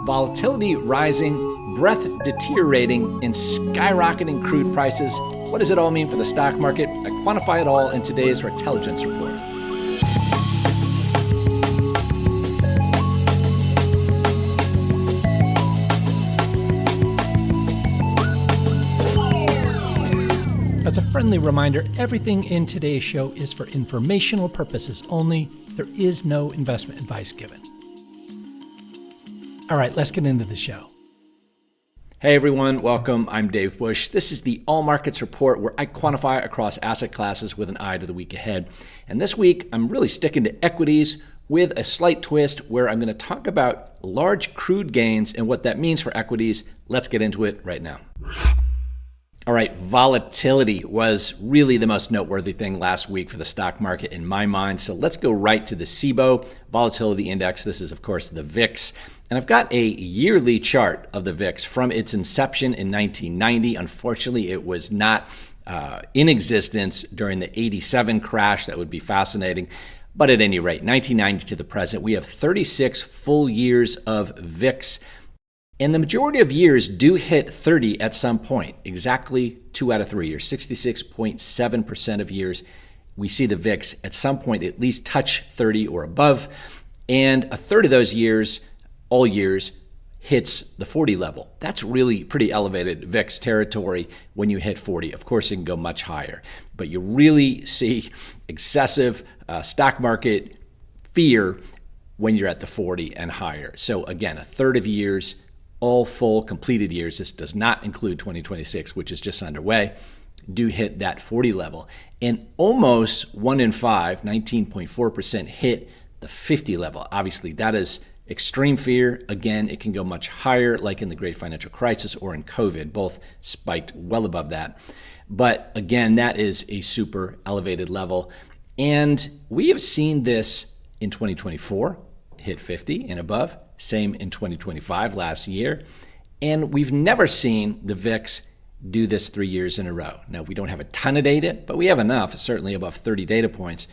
Volatility rising, breadth deteriorating, and skyrocketing crude prices. What does it all mean for the stock market? I quantify it all in today's REKTelligence report. As a friendly reminder, everything in today's show is for informational purposes only. There is no investment advice given. All right, let's get into the show. Hey everyone, welcome. I'm Dave Bush. This is the All Markets Report where I quantify across asset classes with an eye to the week ahead. And this week, I'm really sticking to equities with a slight twist where I'm going to talk about large crude gains and what that means for equities. Let's get into it right now. All right, volatility was really the most noteworthy thing last week for the stock market in my mind. So let's go right to the CBOE Volatility Index. This is, of course, the VIX. And I've got a yearly chart of the VIX from its inception in 1990. Unfortunately, it was not in existence during the 87 crash. That would be fascinating. But at any rate, 1990 to the present, we have 36 full years of VIX. And the majority of years do hit 30 at some point, exactly 2 out of 3 years, 66.7% of years. We see the VIX at some point at least touch 30 or above. And a third of those years, all years, hits the 40 level. That's really pretty elevated VIX territory when you hit 40. Of course, it can go much higher. But you really see excessive stock market fear when you're at the 40 and higher. So again, a third of years, all full completed years, this does not include 2026, which is just underway, do hit that 40 level. And almost 1 in 5, 19.4%, hit the 50 level. Obviously, that is extreme fear. Again, it can go much higher, like in the Great Financial Crisis or in COVID. Both spiked well above that. But again, that is a super elevated level. And we have seen this in 2024, hit 50 and above. Same in 2025, last year. And we've never seen the VIX do this 3 years in a row. Now, we don't have a ton of data, but we have enough, certainly above 30 data points.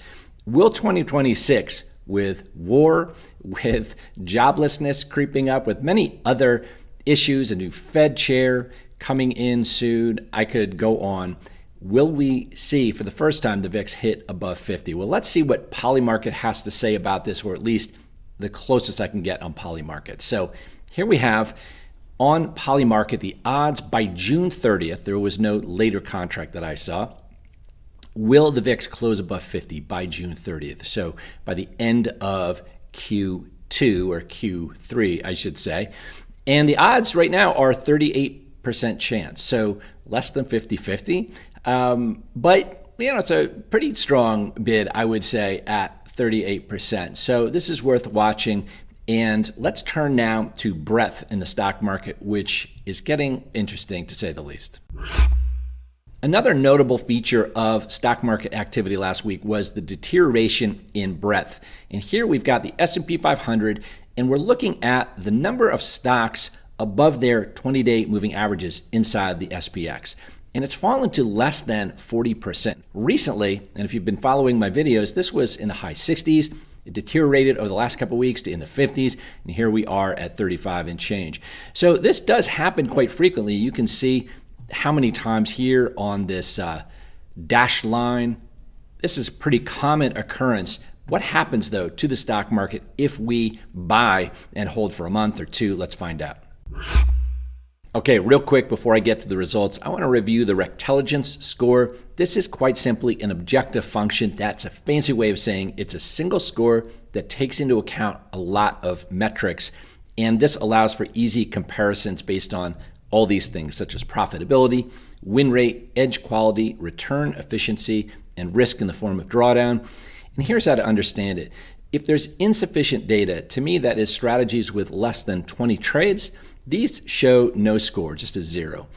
Will 2026, with war, with joblessness creeping up, with many other issues, a new Fed chair coming in soon, I could go on. Will we see for the first time the VIX hit above 50? Well, let's see what Polymarket has to say about this, or at least the closest I can get on Polymarket. So here we have on Polymarket the odds by June 30th. There was no later contract that I saw. Will the VIX close above 50 by June 30th? So by the end of Q2 or Q3, I should say. And the odds right now are 38% chance. So less than 50-50. But it's a pretty strong bid, I would say, at 38%. So this is worth watching. And let's turn now to breadth in the stock market, which is getting interesting to say the least. Another notable feature of stock market activity last week was the deterioration in breadth. And here we've got the S&P 500, and we're looking at the number of stocks above their 20-day moving averages inside the SPX. And it's fallen to less than 40%. Recently, and if you've been following my videos, this was in the high 60s. It deteriorated over the last couple of weeks to in the 50s, and here we are at 35 and change. So this does happen quite frequently. You can see how many times here on this dashed line. This is a pretty common occurrence. What happens, though, to the stock market if we buy and hold for a month or two? Let's find out. Okay, real quick before I get to the results, I want to review the REKTelligence score. This is quite simply an objective function. That's a fancy way of saying it's a single score that takes into account a lot of metrics. And this allows for easy comparisons based on all these things, such as profitability, win rate, edge quality, return efficiency, and risk in the form of drawdown. And here's how to understand it. If there's insufficient data, to me that is strategies with less than 20 trades. These show no score, just a 0.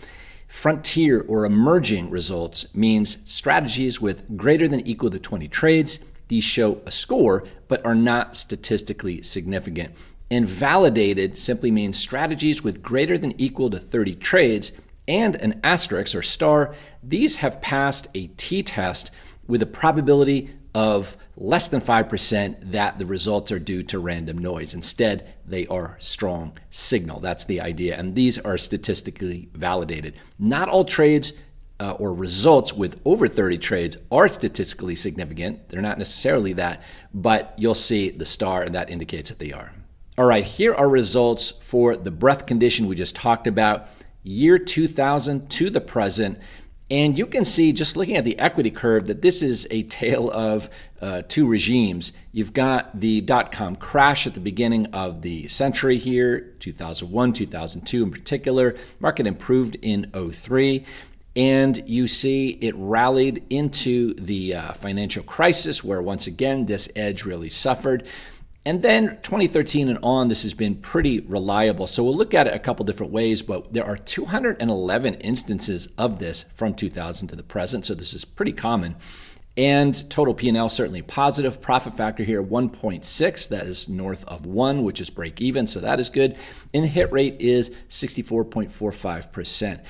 Frontier or emerging results means strategies with greater than equal to 20 trades. These show a score, but are not statistically significant. And validated simply means strategies with greater than equal to 30 trades and an asterisk or star. These have passed a t-test with a probability of less than 5% that the results are due to random noise. Instead, they are strong signal. That's the idea. And these are statistically validated. Not all trades or results with over 30 trades are statistically significant. They're not necessarily that, but you'll see the star and that indicates that they are. All right, here are results for the breadth condition we just talked about, year 2000 to the present. And you can see, just looking at the equity curve, that this is a tale of two regimes. You've got the dot-com crash at the beginning of the century here, 2001, 2002 in particular. Market improved in 2003. And you see it rallied into the financial crisis, where once again, this edge really suffered. And then 2013 and on, this has been pretty reliable. So we'll look at it a couple different ways, but there are 211 instances of this from 2000 to the present. So this is pretty common. And total P&L certainly positive. Profit factor here, 1.6. That is north of 1, which is break even. So that is good. And the hit rate is 64.45%.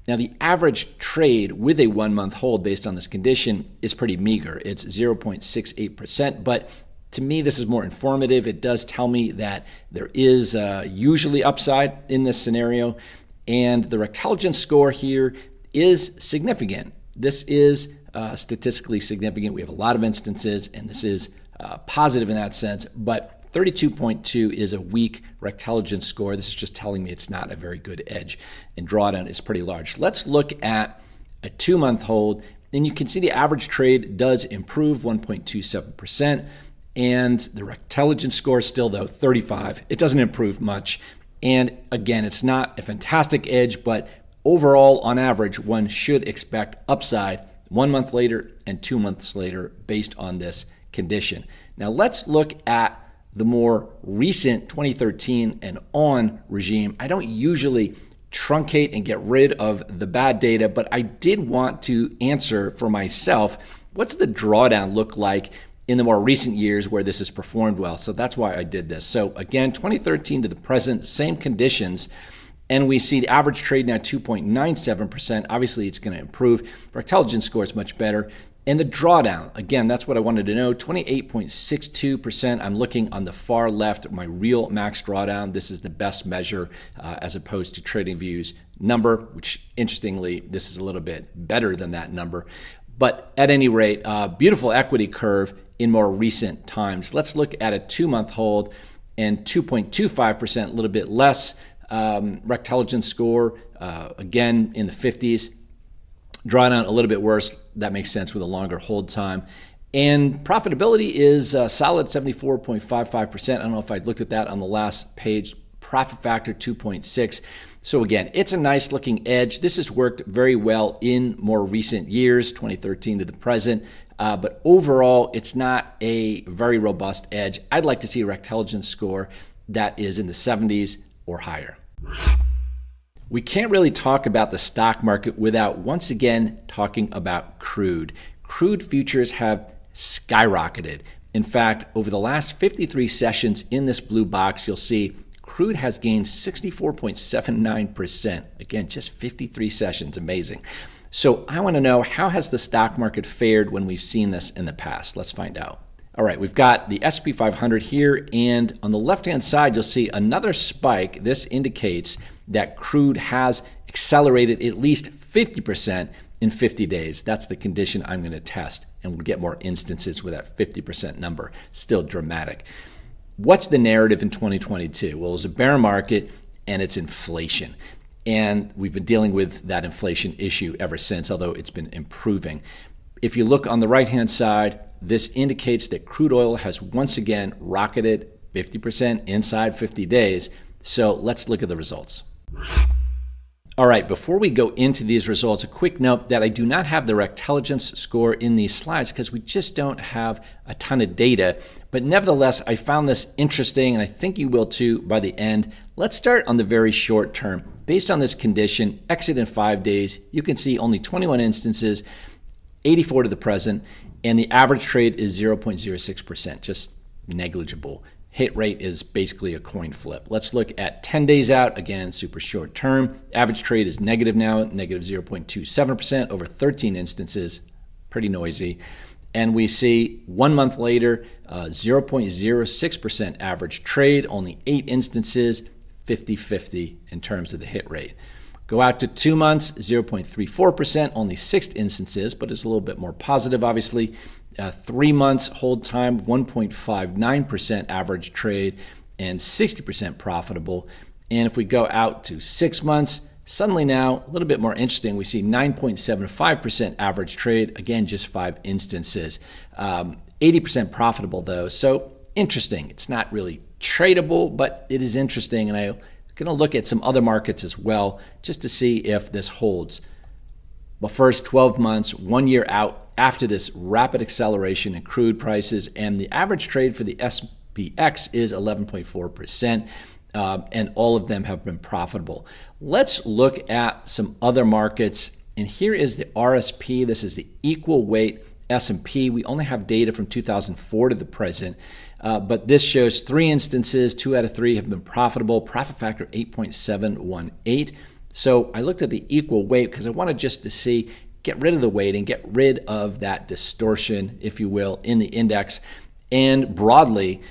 Now, the average trade with a 1-month hold based on this condition is pretty meager. It's 0.68%, but to me, this is more informative. It does tell me that there is usually upside in this scenario, and the REKTelligence score here is significant. This is statistically significant. We have a lot of instances, and this is positive in that sense, but 32.2 is a weak REKTelligence score. This is just telling me it's not a very good edge, and drawdown is pretty large. Let's look at a 2-month hold, and you can see the average trade does improve, 1.27%. And the REKTelligence score is still, though, 35. It doesn't improve much. And again, it's not a fantastic edge, but overall, on average, one should expect upside 1 month later and 2 months later based on this condition. Now, let's look at the more recent 2013 and on regime. I don't usually truncate and get rid of the bad data, but I did want to answer for myself, what's the drawdown look like in the more recent years where this has performed well? So that's why I did this. So again, 2013 to the present, same conditions, and we see the average trade now 2.97%. Obviously, it's going to improve. REKTelligence score is much better. And the drawdown, again, that's what I wanted to know, 28.62%. I'm looking on the far left, my real max drawdown. This is the best measure as opposed to TradingView's number, which interestingly, this is a little bit better than that number. But at any rate, beautiful equity curve in more recent times. Let's look at a 2-month hold and 2.25%, a little bit less. REKTelligence score, again, in the 50s. Drawdown a little bit worse. That makes sense with a longer hold time. And profitability is solid, 74.55%. I don't know if I looked at that on the last page. Profit factor, 2.6. So again, it's a nice looking edge. This has worked very well in more recent years, 2013 to the present. But overall, it's not a very robust edge. I'd like to see a REKTelligence score that is in the 70s or higher. We can't really talk about the stock market without once again talking about crude. Crude futures have skyrocketed. In fact, over the last 53 sessions in this blue box, you'll see crude has gained 64.79%. Again, just 53 sessions, amazing. So I want to know, how has the stock market fared when we've seen this in the past? Let's find out. All right, we've got the S&P 500 here, and on the left-hand side, you'll see another spike. This indicates that crude has accelerated at least 50% in 50 days. That's the condition I'm going to test, and we'll get more instances with that 50% number. Still dramatic. What's the narrative in 2022? Well, it was a bear market, and it's inflation. And we've been dealing with that inflation issue ever since, although it's been improving. If you look on the right-hand side, this indicates that crude oil has once again rocketed 50% inside 50 days. So let's look at the results. All right, before we go into these results, a quick note that I do not have the REKTelligence score in these slides because we just don't have a ton of data. But nevertheless, I found this interesting, and I think you will too by the end. Let's start on the very short term. Based on this condition, exit in 5 days, you can see only 21 instances, 84 to the present, and the average trade is 0.06%, just negligible. Hit rate is basically a coin flip. Let's look at 10 days out. Again, super short term. Average trade is negative now, negative 0.27% over 13 instances. Pretty noisy. And we see 1 month later, 0.06% average trade, only 8 instances, 50-50 in terms of the hit rate. Go out to 2 months, 0.34%, only 6 instances, but it's a little bit more positive, obviously. 3 months hold time, 1.59% average trade, and 60% profitable. And if we go out to 6 months, suddenly now, a little bit more interesting, we see 9.75% average trade, again, just 5 instances. 80% profitable though, so interesting. It's not really tradable, but it is interesting, and I'm going to look at some other markets as well just to see if this holds. But first, 12 months, 1 year out after this rapid acceleration in crude prices, and the average trade for the SPX is 11.4%. And all of them have been profitable. Let's look at some other markets. And here is the RSP. This is the equal weight S&P. We only have data from 2004 to the present, but this shows 3 instances. 2 out of 3 have been profitable. Profit factor 8.718. So I looked at the equal weight because I wanted just to see, get rid of the weighting, get rid of that distortion, if you will, in the index. And broadly,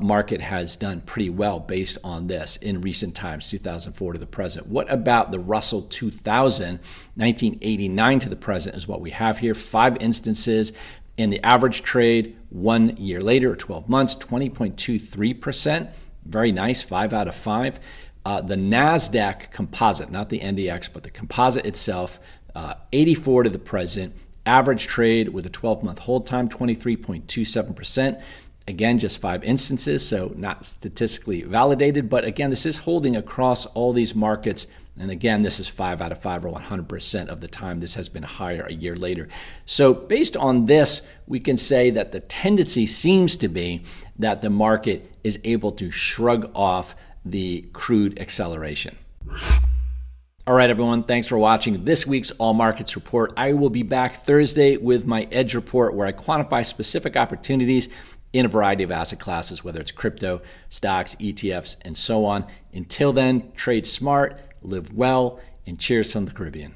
market has done pretty well based on this in recent times, 2004 to the present. What about the Russell 2000, 1989 to the present is what we have here. 5 instances in the average trade 1 year later, or 12 months, 20.23%. Very nice, 5 out of 5. The NASDAQ composite, not the NDX, but the composite itself, 84 to the present. Average trade with a 12-month hold time, 23.27%. Again, just 5 instances, so not statistically validated. But again, this is holding across all these markets. And again, this is 5 out of 5, or 100% of the time. This has been higher a year later. So based on this, we can say that the tendency seems to be that the market is able to shrug off the crude acceleration. All right, everyone, thanks for watching this week's All Markets Report. I will be back Thursday with my Edge Report, where I quantify specific opportunities in a variety of asset classes, whether it's crypto, stocks, ETFs, and so on. Until then, trade smart, live well, and cheers from the Caribbean.